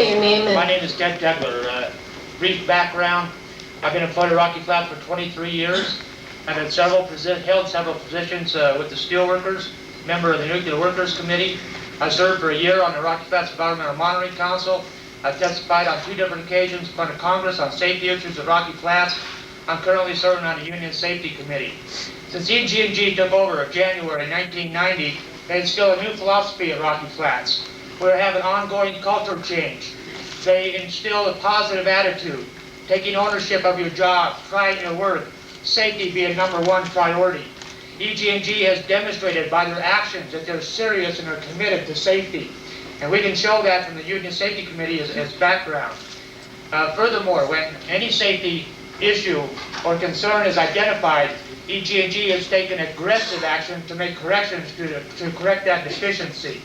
Say your name and... My name is Ted Tegler. Brief background. I've been employed at Rocky Flats for 23 years. I've had held several positions with the steelworkers, member of the Nuclear Workers Committee. I served for a year on the Rocky Flats Environmental Monitoring Council. I've testified on 2 different occasions in front of Congress on safety issues at Rocky Flats. I'm currently serving on the Union Safety Committee. Since EG&G took over in January 1990, they instilled a new philosophy at Rocky Flats. We're having ongoing culture change. They instill a positive attitude, taking ownership of your job, trying your work, safety being #1 priority. EG&G has demonstrated by their actions that they're serious and are committed to safety. And we can show that from the Union Safety Committee as background. Furthermore, when any safety issue or concern is identified, EG&G has taken aggressive action to make corrections to correct that deficiency.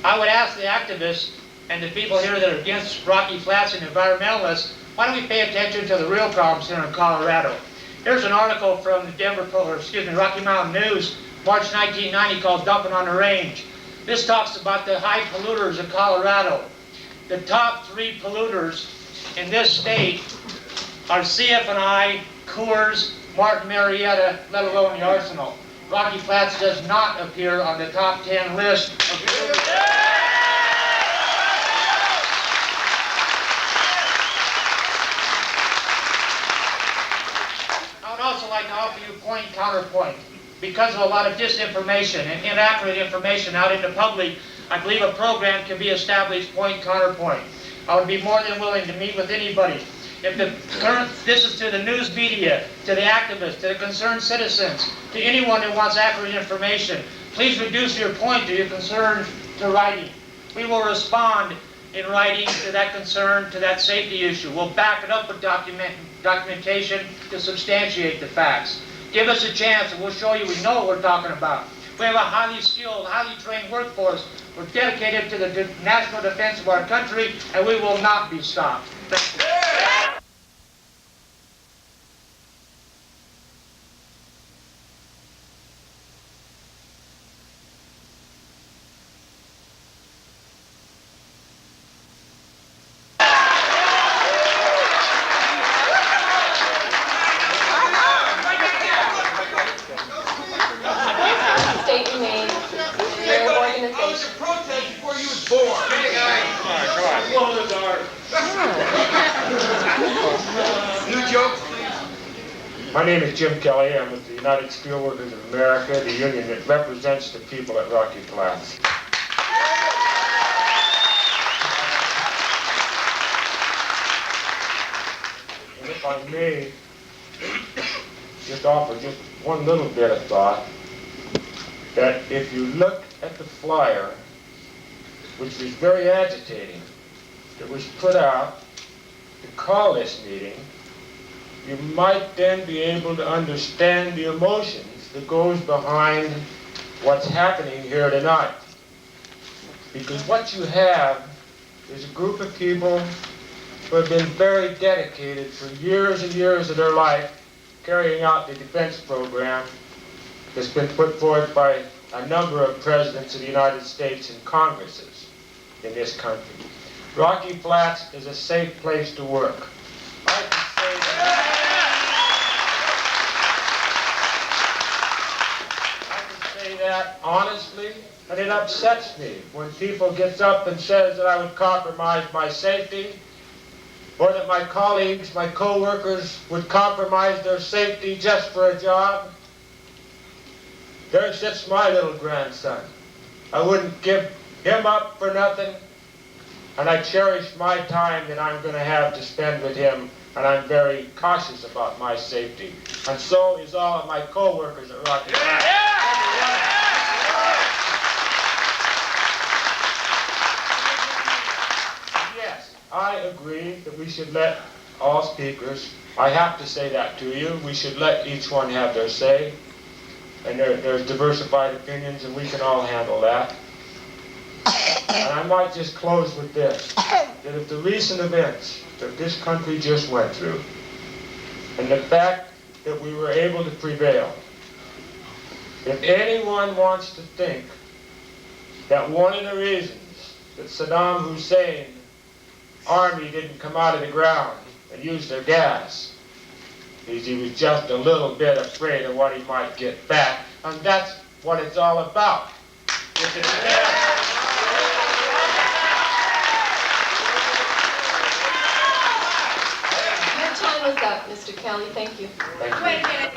I would ask the activists and the people here that are against Rocky Flats and environmentalists, why don't we pay attention to the real problems here in Colorado? Here's an article from the Rocky Mountain News, March 1990, called Dumping on the Range. This talks about the high polluters of Colorado. The top 3 polluters in this state are CF&I, Coors, Martin Marietta, let alone the Arsenal. Rocky Flats does not appear on the top 10 list of polluters. I would also like to offer you point counterpoint. Because of a lot of disinformation and inaccurate information out in the public, I believe a program can be established point counterpoint. I would be more than willing to meet with anybody. If this is to the news media, to the activists, to the concerned citizens, to anyone who wants accurate information, please reduce your point or your concern to writing. We will respond in writing to that concern, to that safety issue. We'll back it up with documentation to substantiate the facts. Give us a chance and we'll show you we know what we're talking about. We have a highly skilled, highly trained workforce. We're dedicated to the national defense of our country, and we will not be stopped. Thank you. My name is Jim Kelly. I'm with the United Steelworkers of America, the union that represents the people at Rocky Flats. And if I may just offer just one little bit of thought, that if you look at the flyer, which was very agitating, that was put out to call this meeting, you might then be able to understand the emotions that goes behind what's happening here tonight. Because what you have is a group of people who have been very dedicated for years and years of their life carrying out the defense program that's been put forth by a number of presidents of the United States and Congresses in this country. Rocky Flats is a safe place to work. I can say that honestly, and it upsets me when people get up and says that I would compromise my safety, or that my colleagues, my co-workers would compromise their safety just for a job. There sits my little grandson. I wouldn't give him up for nothing, and I cherish my time that I'm going to have to spend with him, and I'm very cautious about my safety. And so is all of my co-workers at Rocky Flats. Yes, I agree that we should let all speakers, I have to say that to you, we should let each one have their say. And there's diversified opinions, and we can all handle that. And I might just close with this, that if the recent events that this country just went through, and the fact that we were able to prevail, if anyone wants to think that one of the reasons that Saddam Hussein Army didn't come out of the ground and use their gas. He was just a little bit afraid of what he might get back, and that's what it's all about. If it's Your time is up, Mr. Kelly. Thank you. Thank you. Wait a minute.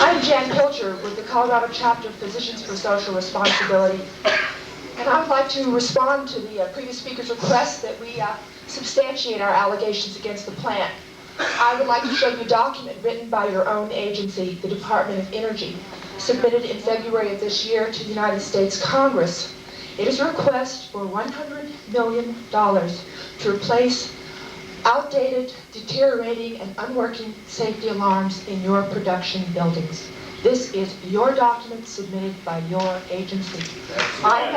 I'm Jan Pilcher with the Colorado Chapter of Physicians for Social Responsibility. And I would like to respond to the previous speaker's request that we substantiate our allegations against the plant. I would like to show you a document written by your own agency, the Department of Energy, submitted in February of this year to the United States Congress. It is a request for $100 million to replace outdated, deteriorating, and unworking safety alarms in your production buildings. This is your document submitted by your agency. I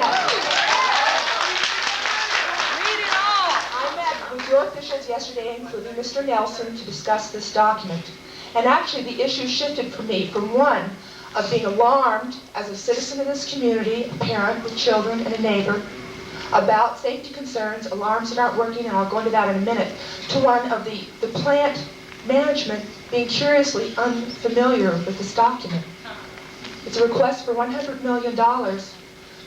met with your officials yesterday, including Mr. Nelson, to discuss this document. And actually, the issue shifted for me from one of being alarmed as a citizen of this community, a parent with children and a neighbor, about safety concerns, alarms that aren't working, and I'll go into that in a minute, to one of the plant management being curiously unfamiliar with this document. It's a request for $100 million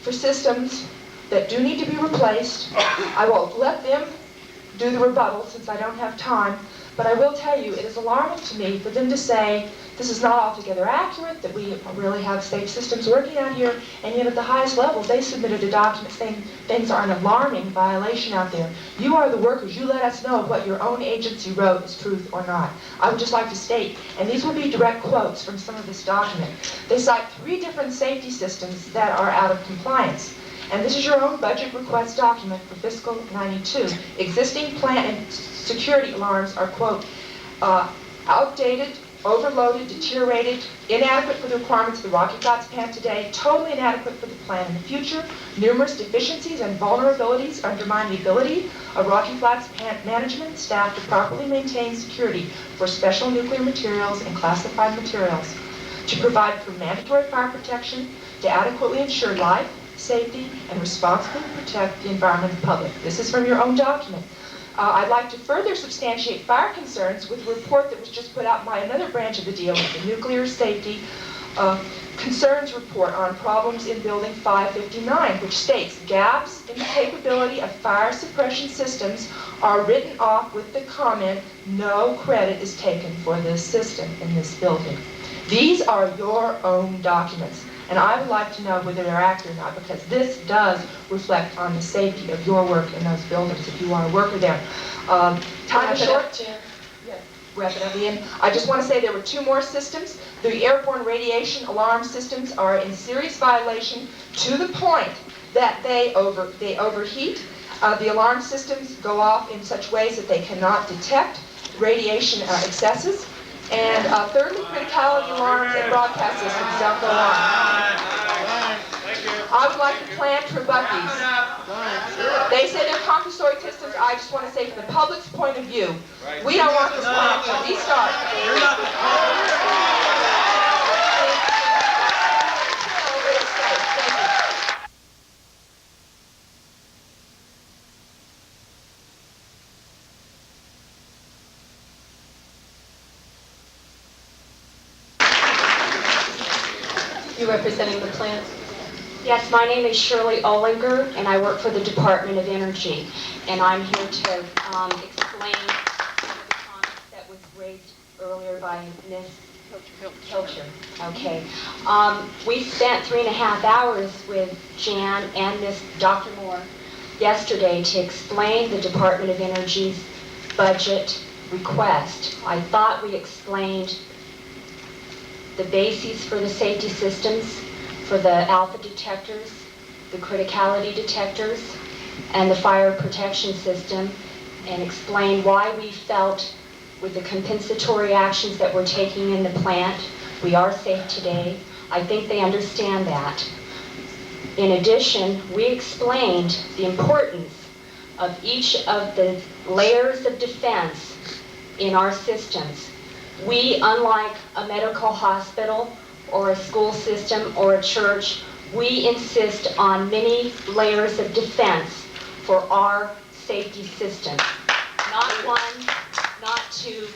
for systems that do need to be replaced. I will let them do the rebuttal since I don't have time, but I will tell you it is alarming to me for them to say this is not altogether accurate, that we really have safe systems working out here, and yet at the highest level they submitted a document saying things are an alarming violation out there. You are the workers. You let us know if what your own agency wrote is truth or not. I would just like to state, and these will be direct quotes from some of this document. They cite 3 different safety systems that are out of compliance. And this is your own budget request document for fiscal 92. Existing plant and security alarms are, quote, outdated, overloaded, deteriorated, inadequate for the requirements of the Rocky Flats plant today, totally inadequate for the plant in the future. Numerous deficiencies and vulnerabilities undermine the ability of Rocky Flats plant management staff to properly maintain security for special nuclear materials and classified materials, to provide for mandatory fire protection, to adequately ensure life, safety, and responsibly protect the environment and public. This is from your own document. I'd like to further substantiate fire concerns with a report that was just put out by another branch of the DOE, the Nuclear Safety Concerns Report on Problems in Building 559, which states gaps in the capability of fire suppression systems are written off with the comment, no credit is taken for this system in this building. These are your own documents. And I would like to know whether they're accurate or not, because this does reflect on the safety of your work in those buildings if you are a worker there. Time is short. Wrap it up, Ian. I just want to say there were 2 more systems. The airborne radiation alarm systems are in serious violation to the point that they overheat. The alarm systems go off in such ways that they cannot detect radiation excesses. And thirdly, criticality alarms and broadcast systems don't go on. I would like the plan to rebut these. They say they're compulsory systems. I just want to say from the public's point of view, we don't want this plant to restart. You representing the plant? Yes, my name is Shirley Olinger, and I work for the Department of Energy. And I'm here to explain some of the comments that was raised earlier by Ms. Pilcher. Okay. We spent 3.5 hours with Jan and Dr. Moore yesterday to explain the Department of Energy's budget request. I thought we explained the bases for the safety systems, for the alpha detectors, the criticality detectors, and the fire protection system, and explain why we felt with the compensatory actions that we're taking in the plant, we are safe today. I think they understand that. In addition, we explained the importance of each of the layers of defense in our systems. We, unlike a medical hospital or a school system or a church we insist on many layers of defense for our safety system. Not one, not two.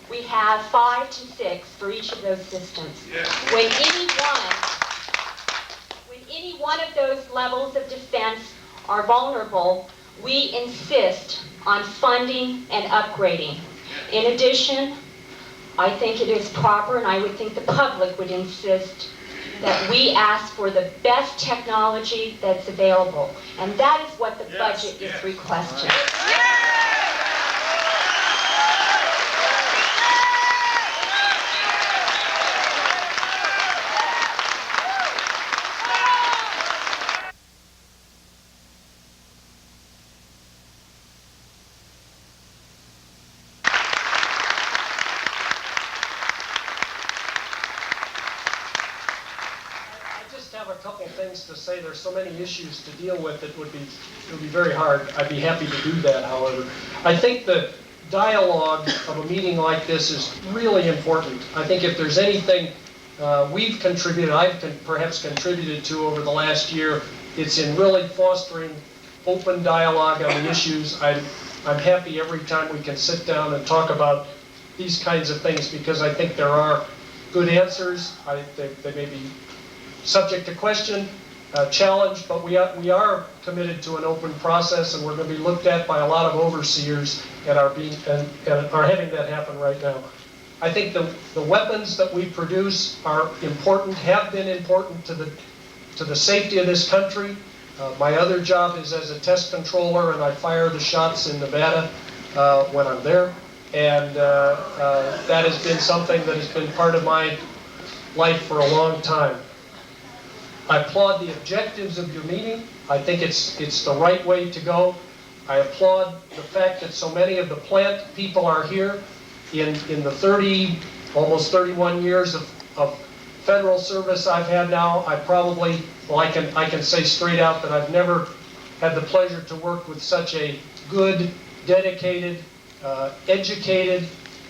We have 5 to 6 for each of those systems. When any one of those levels of defense are vulnerable, we insist on funding and upgrading. In addition, I think it is proper, and I would think the public would insist, that we ask for the best technology that's available. And that is what the budget is requesting. Have a couple things to say. There's so many issues to deal with. It would be very hard. I'd be happy to do that, however. I think the dialogue of a meeting like this is really important. I think if there's anything we've contributed, perhaps contributed to over the last year, it's in really fostering open dialogue on the issues. I'm happy every time we can sit down and talk about these kinds of things, because I think there are good answers. They may be subject to question, challenged, but we are committed to an open process, and we're going to be looked at by a lot of overseers and are having that happen right now. I think the weapons that we produce are important, have been important to the safety of this country. My other job is as a test controller, and I fire the shots in Nevada when I'm there, and that has been something that has been part of my life for a long time. I applaud the objectives of your meeting. I think it's the right way to go. I applaud the fact that so many of the plant people are here. In the almost 31 years of federal service I've had now, I can say straight out that I've never had the pleasure to work with such a good, dedicated, educated,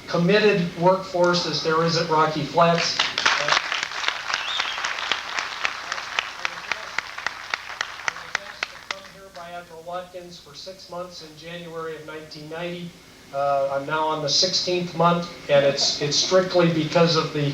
committed workforce as there is at Rocky Flats. For 6 months in January of 1990. I'm now on the 16th month, and it's strictly because of the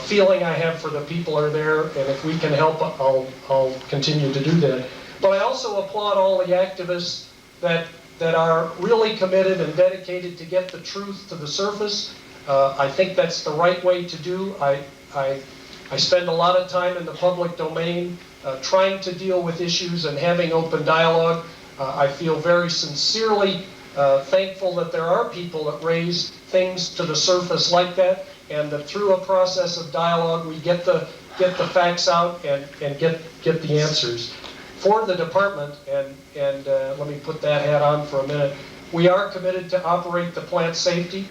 feeling I have for the people are there, and if we can help, I'll continue to do that. But I also applaud all the activists that are really committed and dedicated to get the truth to the surface. I think that's the right way to do. I spend a lot of time in the public domain trying to deal with issues and having open dialogue. I feel very sincerely thankful that there are people that raise things to the surface like that, and that through a process of dialogue we get the facts out and get the answers. For the department, and let me put that hat on for a minute, we are committed to operate the plant safely.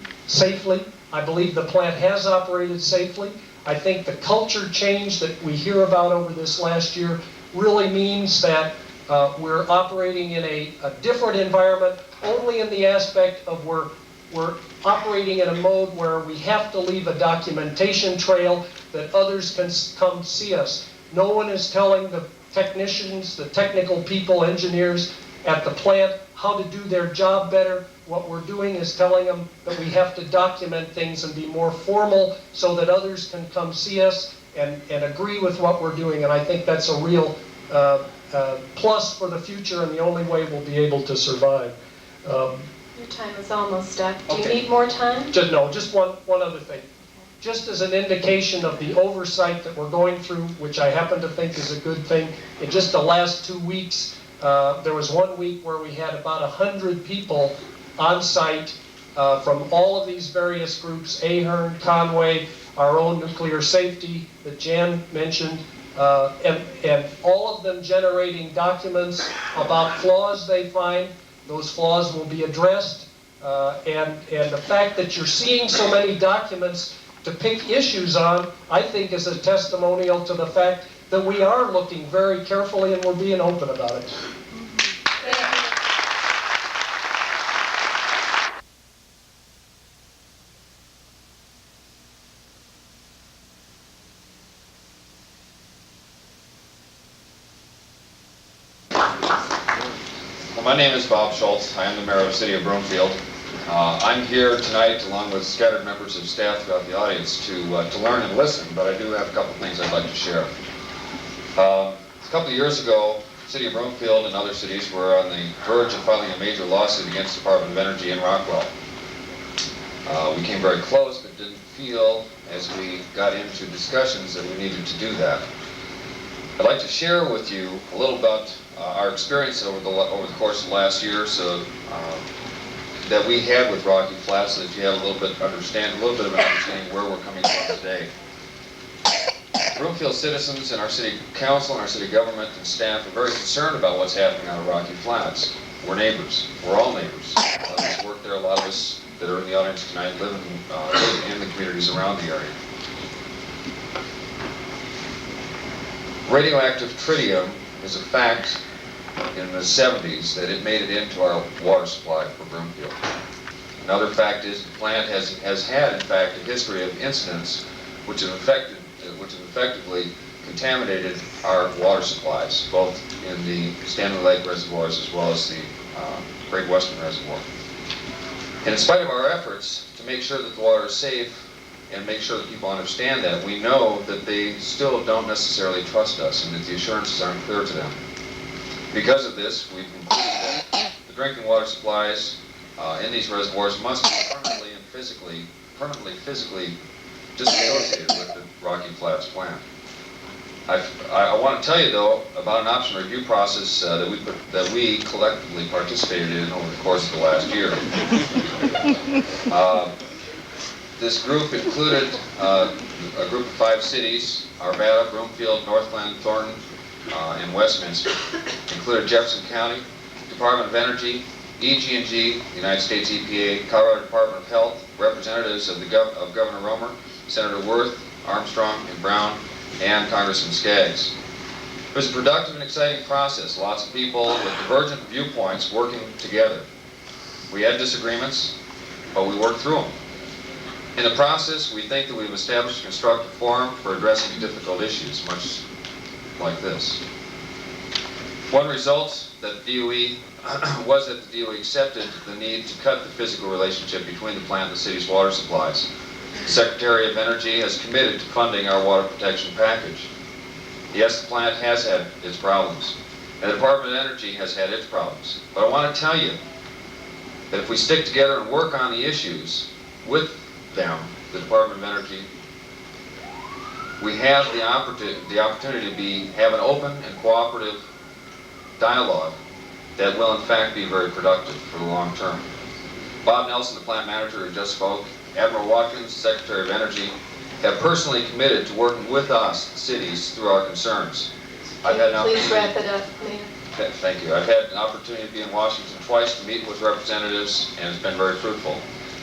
I believe the plant has operated safely. I think the culture change that we hear about over this last year really means that we're operating in a different environment, only in the aspect of we're operating in a mode where we have to leave a documentation trail that others can come see us. No one is telling the technicians, the technical people, engineers at the plant how to do their job better. What we're doing is telling them that we have to document things and be more formal so that others can come see us and agree with what we're doing. And I think that's a real plus for the future, and the only way we'll be able to survive. Your time is almost up. Do you Okay. need more time? Just one other thing. Just as an indication of the oversight that we're going through, which I happen to think is a good thing, in just the last 2 weeks, there was 1 week where we had about 100 people on site from all of these various groups, Ahern, Conway, our own nuclear safety that Jan mentioned, and all of them generating documents about flaws they find. Those flaws will be addressed, and the fact that you're seeing so many documents to pick issues on, I think is a testimonial to the fact that we are looking very carefully and we're being open about it. My name is Bob Schultz. I am the mayor of the city of Broomfield. I'm here tonight, along with scattered members of staff throughout the audience, to learn and listen, but I do have a couple things I'd like to share. A couple of years ago, the city of Broomfield and other cities were on the verge of filing a major lawsuit against the Department of Energy in Rockwell. We came very close, but didn't feel, as we got into discussions, that we needed to do that. I'd like to share with you a little about our experience over the course of the last year or so that we had with Rocky Flats, so that you have a little bit of an understanding where we're coming from today. Broomfield citizens and our city council and our city government and staff are very concerned about what's happening out of Rocky Flats. We're neighbors. We're all neighbors. A lot of us work there. A lot of us that are in the audience tonight live in the communities around the area. Radioactive tritium is a fact in the 70s that it made it into our water supply for Broomfield. Another fact is the plant has had, in fact, a history of incidents which have effectively contaminated our water supplies, both in the Stanley Lake reservoirs as well as the Great Western Reservoir. And in spite of our efforts to make sure that the water is safe and make sure that people understand that, we know that they still don't necessarily trust us and that the assurances aren't clear to them. Because of this, we've concluded that the drinking water supplies in these reservoirs must be permanently physically disassociated with the Rocky Flats plant. I want to tell you, though, about an option review process that we collectively participated in over the course of the last year. This group included a group of 5 cities: Arvada, Broomfield, Northland, Thornton, and Westminster. Included Jefferson County, Department of Energy, EG&G, United States EPA, Colorado Department of Health, representatives of Governor Romer, Senator Worth, Armstrong, and Brown, and Congressman Skaggs. It was a productive and exciting process. Lots of people with divergent viewpoints working together. We had disagreements, but we worked through them. In the process, we think that we've established a constructive forum for addressing difficult issues, much like this. One result that the DOE was that the DOE accepted the need to cut the physical relationship between the plant and the city's water supplies. The Secretary of Energy has committed to funding our water protection package. Yes, the plant has had its problems, and the Department of Energy has had its problems. But I want to tell you that if we stick together and work on the issues with them, the Department of Energy, we have the opportunity to have an open and cooperative dialogue that will in fact be very productive for the long term. Bob Nelson, the plant manager who just spoke, Admiral Watkins, Secretary of Energy, have personally committed to working with us, the cities, through our concerns. Please wrap it up, Mayor. Thank you. I've had an opportunity to be in Washington twice to meet with representatives, and it's been very fruitful.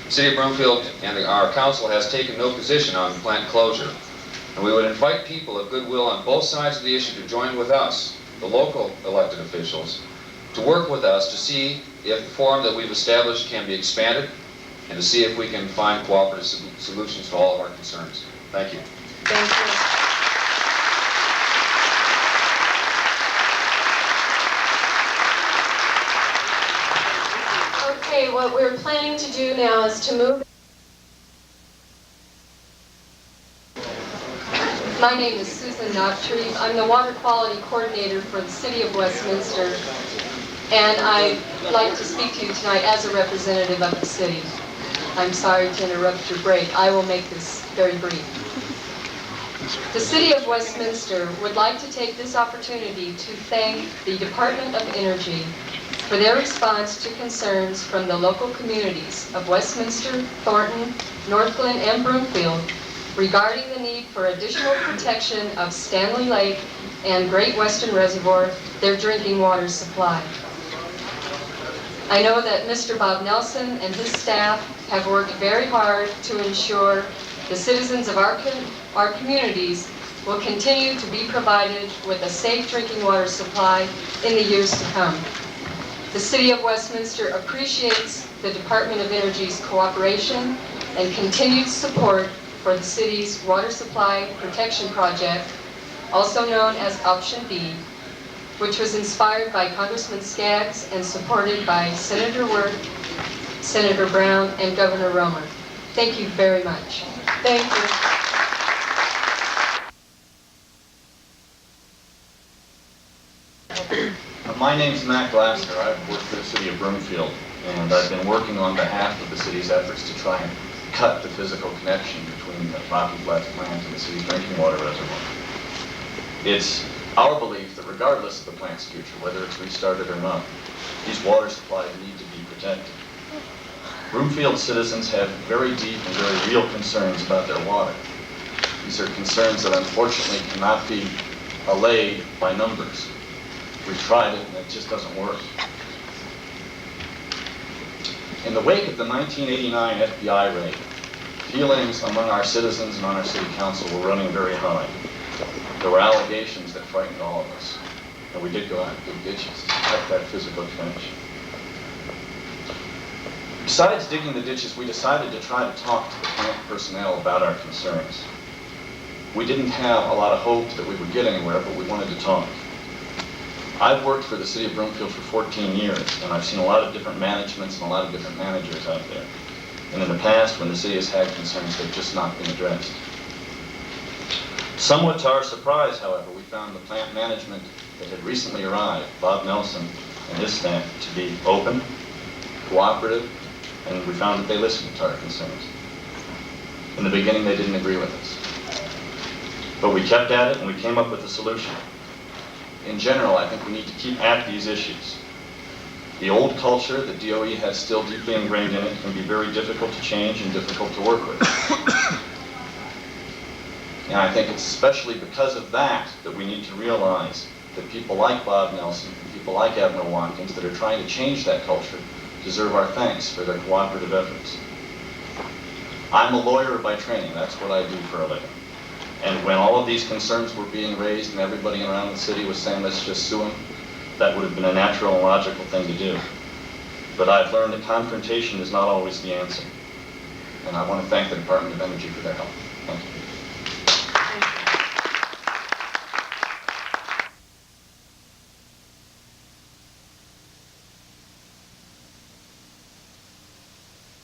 The City of Broomfield and our council has taken no position on plant closure, and we would invite people of goodwill on both sides of the issue to join with us, the local elected officials, to work with us to see if the forum that we've established can be expanded and to see if we can find cooperative solutions to all of our concerns. Thank you. Thank you. Okay, what we're planning to do now is to move. My name is Susan Nachrieb. I'm the Water Quality Coordinator for the City of Westminster, and I'd like to speak to you tonight as a representative of the city. I'm sorry to interrupt your break. I will make this very brief. The City of Westminster would like to take this opportunity to thank the Department of Energy for their response to concerns from the local communities of Westminster, Thornton, Northglenn, and Broomfield regarding the need for additional protection of Stanley Lake and Great Western Reservoir, their drinking water supply. I know that Mr. Bob Nelson and his staff have worked very hard to ensure the citizens of our communities will continue to be provided with a safe drinking water supply in the years to come. The City of Westminster appreciates the Department of Energy's cooperation and continued support for the city's water supply protection project, also known as Option B, which was inspired by Congressman Skaggs and supported by Senator Worth, Senator Brown, and Governor Romer. Thank you very much. Thank you. My name's Matt Glasser. I've worked for the city of Broomfield, and I've been working on behalf of the city's efforts to try and cut the physical connection between the Rocky Flats plant and the city's drinking water reservoir. It's our belief that regardless of the plant's future, whether it's restarted or not, these water supplies need to be protected. Broomfield citizens have very deep and very real concerns about their water. These are concerns that unfortunately cannot be allayed by numbers. We've tried it and it just doesn't work. In the wake of the 1989 FBI raid, feelings among our citizens and on our city council were running very high. There were allegations that frightened all of us, and we did go out and dig ditches to protect that physical connection. Besides digging the ditches, we decided to try to talk to the plant personnel about our concerns. We didn't have a lot of hope that we would get anywhere, but we wanted to talk. I've worked for the city of Broomfield for 14 years, and I've seen a lot of different managements and a lot of different managers out there. And in the past, when the city has had concerns, they've just not been addressed. Somewhat to our surprise, however, we found the plant management that had recently arrived, Bob Nelson and his staff, to be open, cooperative, and we found that they listened to our concerns. In the beginning, they didn't agree with us. But we kept at it, and we came up with a solution. In general, I think we need to keep at these issues. The old culture that DOE has still deeply ingrained in it can be very difficult to change and difficult to work with. And I think it's especially because of that that we need to realize that people like Bob Nelson and people like Admiral Watkins that are trying to change that culture deserve our thanks for their cooperative efforts. I'm a lawyer by training. That's what I do for a living. And when all of these concerns were being raised and everybody around the city was saying, let's just sue them, that would have been a natural and logical thing to do. But I've learned that confrontation is not always the answer. And I want to thank the Department of Energy for their help. Thank you.